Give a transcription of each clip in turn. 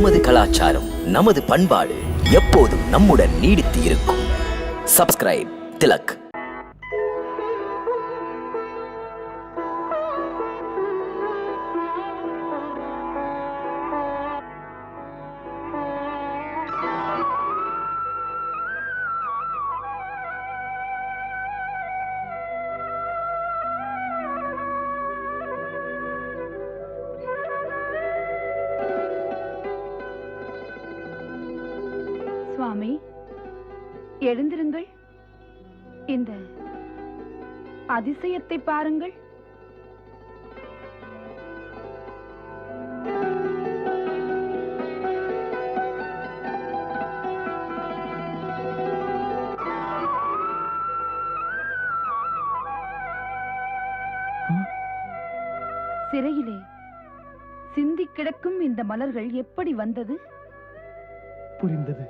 நமது கலாச்சாரம், நமது பண்பாடு எப்போதும் நம்முடன் நீடித்து இருக்கும். சப்ஸ்கிரைப் திலக். சுவாமி, எழுந்திருங்கள். இந்த அதிசயத்தை பாருங்கள். சிறையிலே சிந்தி கிடக்கும் இந்த மலர்கள் எப்படி வந்தது? புரிந்தது.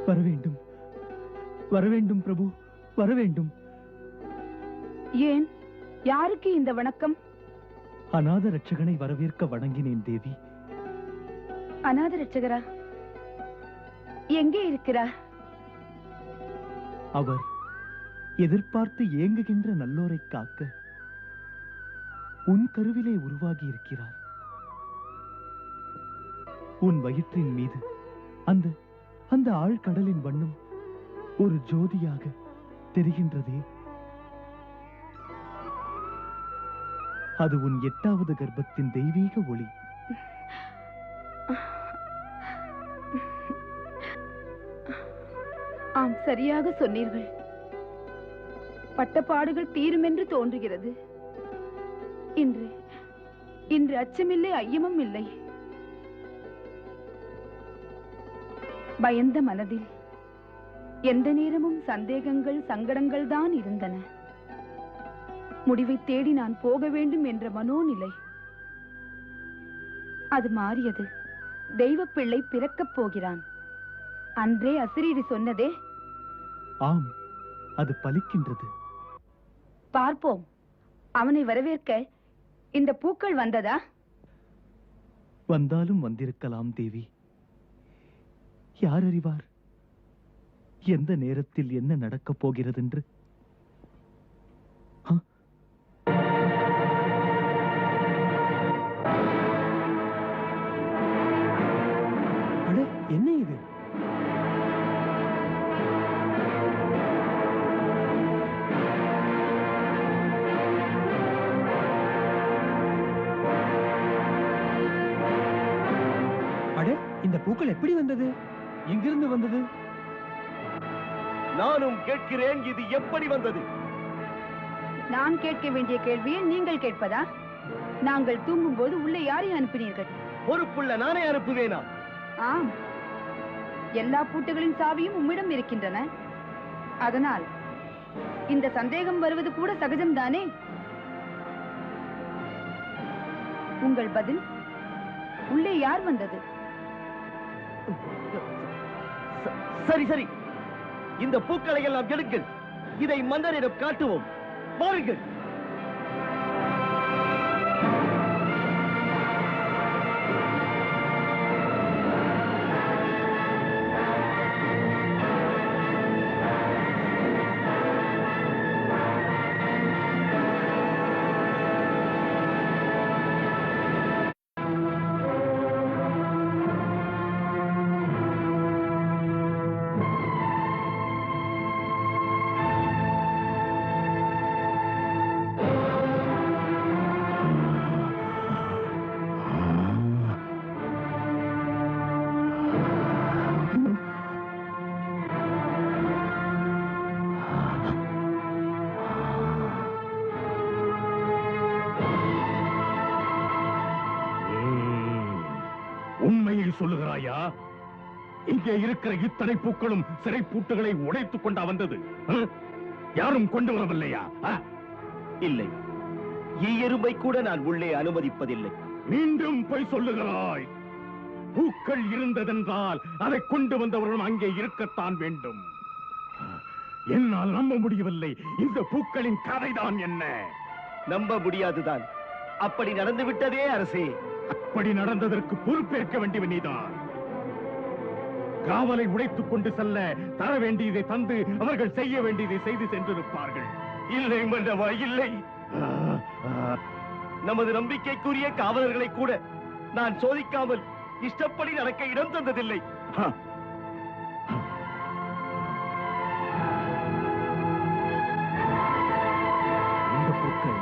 வரவேண்டும், வரவேண்டும் பிரபு, வரவேண்டும். ஏன்? யாருக்கு இந்த வணக்கம்? அநாத ரட்சகனை வரவேற்க வணங்கினேன் தேவி. அநாத ரட்சகரா? எங்கே இருக்கிறார்? அவர் எதிர்பார்த்து ஏங்குகின்ற நல்லோரை காக்க உன் கருவிலே உருவாகி இருக்கிறார். உன் வயிற்றின் மீது அந்த அந்த ஆழ்கடலின் வண்ணம் ஒரு ஜோதியாக தெரிகின்றதே, அது உன் 8வது கர்ப்பத்தின் தெய்வீக ஒளி. ஆம், சரியாக சொன்னீர்கள். பட்டப்பாடுகள் தீரும் என்று தோன்றுகிறது. இன்று அச்சமில்லை, ஐயமும் இல்லை. பயந்த மனதில் எந்த நேரமும் சந்தேகங்கள், சங்கடங்கள் தான் இருந்தன. முடிவை தேடி நான் போக வேண்டும் என்ற மனோநிலை அது மாறியது. தெய்வ பிள்ளை பிறக்கப் போகிறான். அன்றே அசிரீரி சொன்னதே. ஆம், அது பலிக்கின்றது. பார்ப்போம். அவனை வரவேற்க இந்த பூக்கள் வந்ததா? வந்தாலும் வந்திருக்கலாம் தேவி. யார் அறிவார் எந்த நேரத்தில் என்ன நடக்கப் போகிறது என்று? என்ன இது? இந்த பூக்கள் எப்படி வந்தது? எங்கிருந்து வந்தது? நானும் கேட்கிறேன், இது எப்படி வந்தது? நான் கேட்க வேண்டிய கேள்வியை நீங்கள் கேட்பதா? நாங்கள் தூங்கும் போது உள்ளே யாரை அனுப்பினீர்கள்? பொறுப்புள்ள நானே அனுப்புவேனா? ஆம், எல்லா பூட்டுகளின் சாவியும் உம்மிடம் இருக்கின்றன. அதனால் இந்த சந்தேகம் வருவது கூட சகஜம்தானே? உங்கள் பதில், உள்ளே யார் வந்தது? சரி சரி, இந்த பூக்களை எல்லாம் எடுங்கள். இதை மன்னரிடம் காட்டுவோம். வாருங்கள். உண்மையை சொல்லுகிறாயா? இங்கே இருக்கிற இத்தனை பூக்களும் சிறை பூட்டுகளை உடைத்துக் கொண்டா வந்தது? யாரும் கொண்டு வரவில்லையா? இல்லை, எறும்பை கூட நான் உள்ளே அனுமதிப்பதில்லை. மீண்டும் போய் சொல்லுகிறாய். பூக்கள் இருந்ததென்றால் அதை கொண்டு வந்தவர்களும் அங்கே இருக்கத்தான் வேண்டும். என்னால் நம்ப முடியவில்லை. இந்த பூக்களின் கதைதான் என்ன? நம்ப முடியாதுதான். அப்படி நடந்து விட்டதே அரசே. இப்படி நடந்ததற்கு பொறுப்பேற்க வேண்டியவன் நீதான். காவலை உடைத்துக் கொண்டு செல்ல தர வேண்டியதை தந்து அவர்கள் செய்ய வேண்டியதை செய்து சென்றிருப்பார்கள். இல்லை மன்னவா, இல்லை. நமது நம்பிக்கைக்குரிய காவலர்களை கூட நான் சோதிக்காமல் இஷ்டப்படி நடக்க இடம் தந்ததில்லை. இந்த பூக்கள்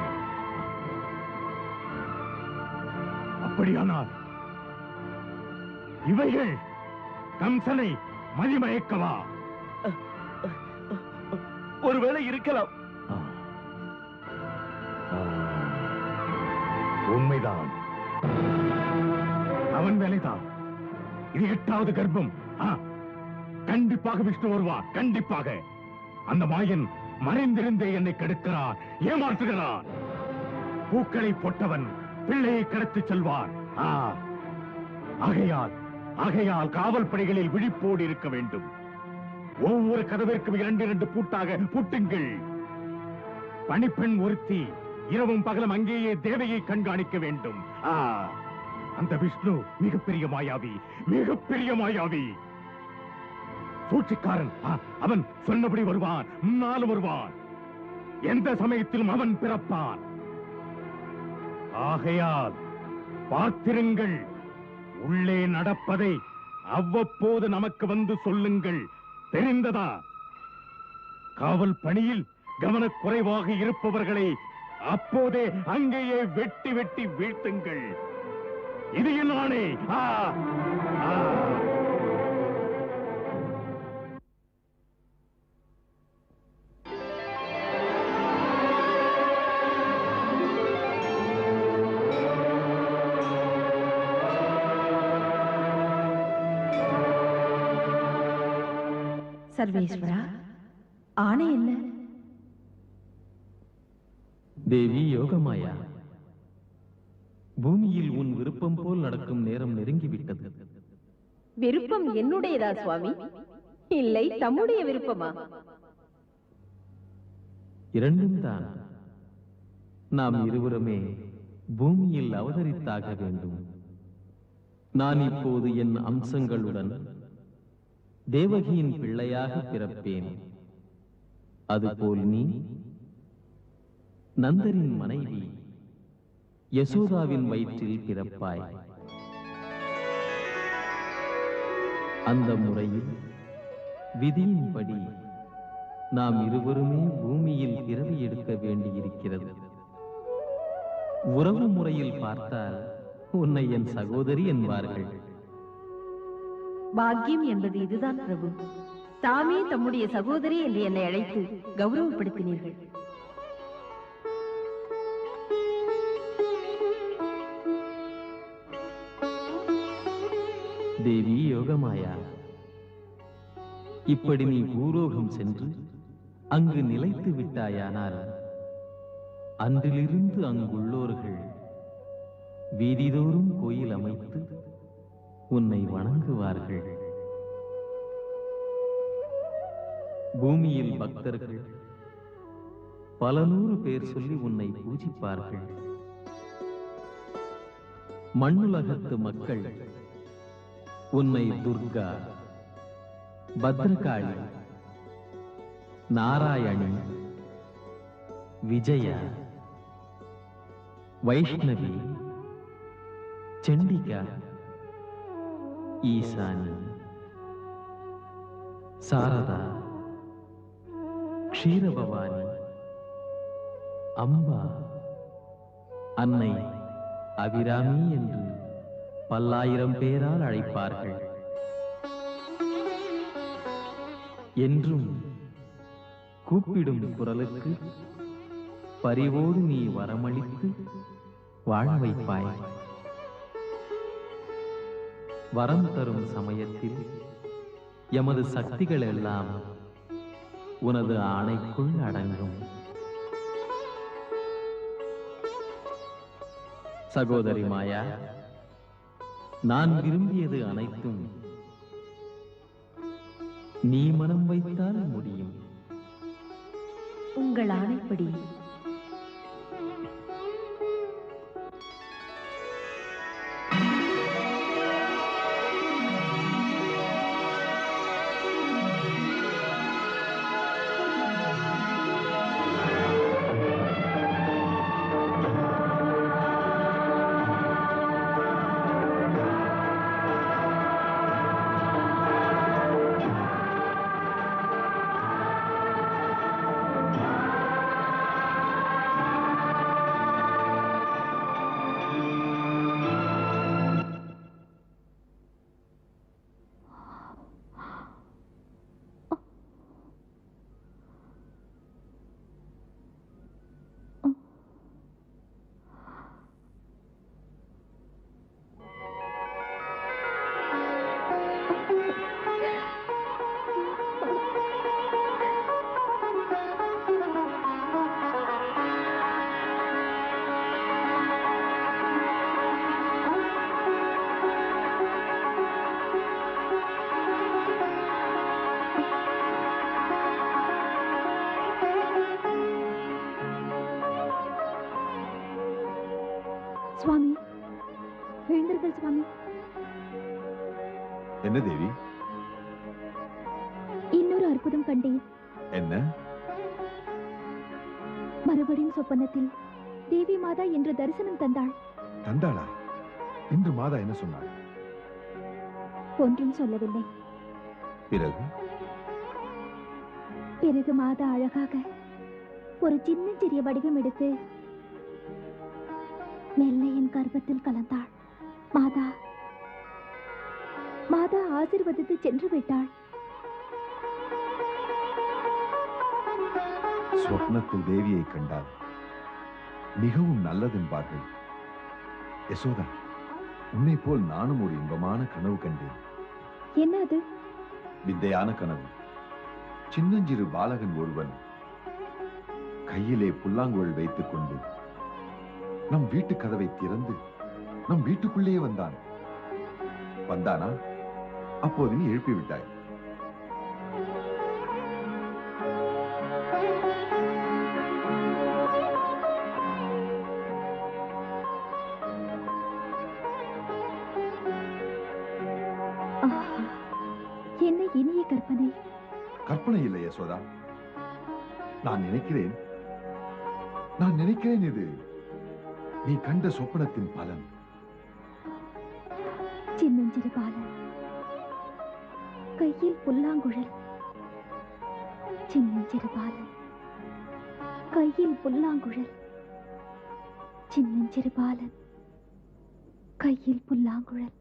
அப்படியானால் இவைகள் கம்சனை மதிமயக்கவா? ஒருவேளை இருக்கலாம். உண்மைதான், அவன் வேலைதான். இது 8வது கர்ப்பம். கண்டிப்பாக விஷ்ணு வருவான், கண்டிப்பாக. அந்த மாயன் மறைந்திருந்தே என்னை கெடுக்கிறான், ஏமாற்றுகிறான். பூக்களை போட்டவன் பிள்ளையை கடத்திச் செல்வான். ஆகையால் காவல் படைகளில் விழிப்போடு இருக்க வேண்டும். ஒவ்வொரு கதவிற்கும் 2 பூட்டாக பூட்டுங்கள். பணிப்பெண் ஒருத்தி இரவும் பகலும் அங்கேயே தேவையை கண்காணிக்க வேண்டும். அந்த விஷ்ணு மிகப்பெரிய மாயாவி, சூழ்ச்சிக்காரன். அவன் சொன்னபடி வருவான், முன்னாலும் வருவான். எந்த சமயத்திலும் அவன் பிறப்பான். ஆகையால் பார்த்திருங்கள். உள்ளே நடப்பதை அவ்வப்போது நமக்கு வந்து சொல்லுங்கள். தெரிந்ததா? காவல் பணியில் கவனக்குறைவாக இருப்பவர்களை அப்போதே அங்கேயே வெட்டி வெட்டி வீழ்த்துங்கள். இது என் ஆணை. சர்வேஸ்வரா, ஆணை என்ன? தேவி யோகமாயா, பூமியில் உன் விருப்பம் போல் நடக்கும் நேரம் நெருங்கிவிட்டது. விருப்பம் என்னுடையதா சுவாமி, இல்லை தம்முடைய விருப்பமா? இரண்டும் தான். நாம் இருவருமே பூமியில் அவதரித்தாக வேண்டும். நான் இப்போது என் அம்சங்களுடன் தேவகியின் பிள்ளையாக பிறப்பேன். அதுபோல் நீ நந்தரின் மனைவி யசோதாவின் வயிற்றில் பிறப்பாய். அந்த முறையில் விதியின்படி நாம் இருவருமே பூமியில் பிறவி எடுக்க வேண்டியிருக்கிறது. உறவு முறையில் பார்த்தால் உன்னை என் சகோதரி என்பார்கள். பாக்கியம் என்பது இதுதான் பிரபு. தாமே தம்முடைய சகோதரி என்று என்னை அழைத்து கௌரவப்படுத்தினீர்கள். தேவி யோகமாயா, இப்படி நீ பூலோகம் சென்று அங்கு நிலைத்து விட்டாயானால் அன்றிலிருந்து அங்குள்ளோர்கள் வீதிதோறும் கோயில் அமைத்து உன்னை வணங்குவார்கள். பூமியில் பக்தர்கள் பல 100 பேர் சொல்லி உன்னை பூஜிப்பார்கள். மண்ணுலகத்து மக்கள் உன்னை துர்கா, பத்ரகாளி, நாராயணி, விஜயா, வைஷ்ணவி, சண்டிகா, ஈசானி, சாரதா, க்ஷீரபவானி, அம்பா, அன்னை அபிராமி என்று பல்லாயிரம் பேரால் அழைப்பார்கள். என்றும் கூப்பிடும் குரலுக்கு பரிவோடு நீ வரமளித்து வாழ வைப்பாய். வரம் தரும் சமயத்தில் எமது சக்திகள் எல்லாம் உனது ஆணைக்குள் அடங்கும். சகோதரி மாயா, நான் விரும்பியது அனைத்தும் நீ மனம் வைத்தால் முடியும். உங்கள் ஆணைப்படி. எழுந்திருங்கள் சுவாமி. என்ன தேவி? இன்னொரு அற்புதம் கண்டேன். என்ன? மறுபடியும் சொப்பனத்தில் தேவி மாதா என்ற தரிசனம் தந்தாள். தந்தாளா? இன்று மாதா என்ன சொன்னாள்? ஒன்றும் சொல்லவில்லை. பிறகு பிறகு மாதா அழகாக ஒரு சிறிய வடிவம் எடுத்து மெல்ல என் கர்ப்பத்தில் கலந்தாள். மாதா மாதா ஆசீர்வதித்து சென்று விட்டாள். சொப்னத்தில் தேவியை கண்டால் மிகவும் நல்லதென்பார்கள். யசோதா, உன்னை போல் நானும் ஒரு இன்பமான கனவு கண்டேன். என்ன அது? விந்தையான கனவு. சின்னஞ்சிறு பாலகன் ஒருவன் கையிலே புல்லாங்குழல் வைத்துக் கொண்டு நம் வீட்டு கதவை திறந்து நம் வீட்டுக்குள்ளே வந்தானா? அப்போது நீ எழுப்பி விட்டாய். என்ன இனிய கற்பனை! கற்பனை இல்லை யசோதா, நான் நினைக்கிறேன் இது நீ கண்ட சொப்பனத்தின் பலன். சின்னஞ்சிறு பாலன் கையில் புல்லாங்குழல். சின்னஞ்சிறு பாலன் கையில் புல்லாங்குழல். சின்னஞ்சிறு பாலன் கையில் புல்லாங்குழல்.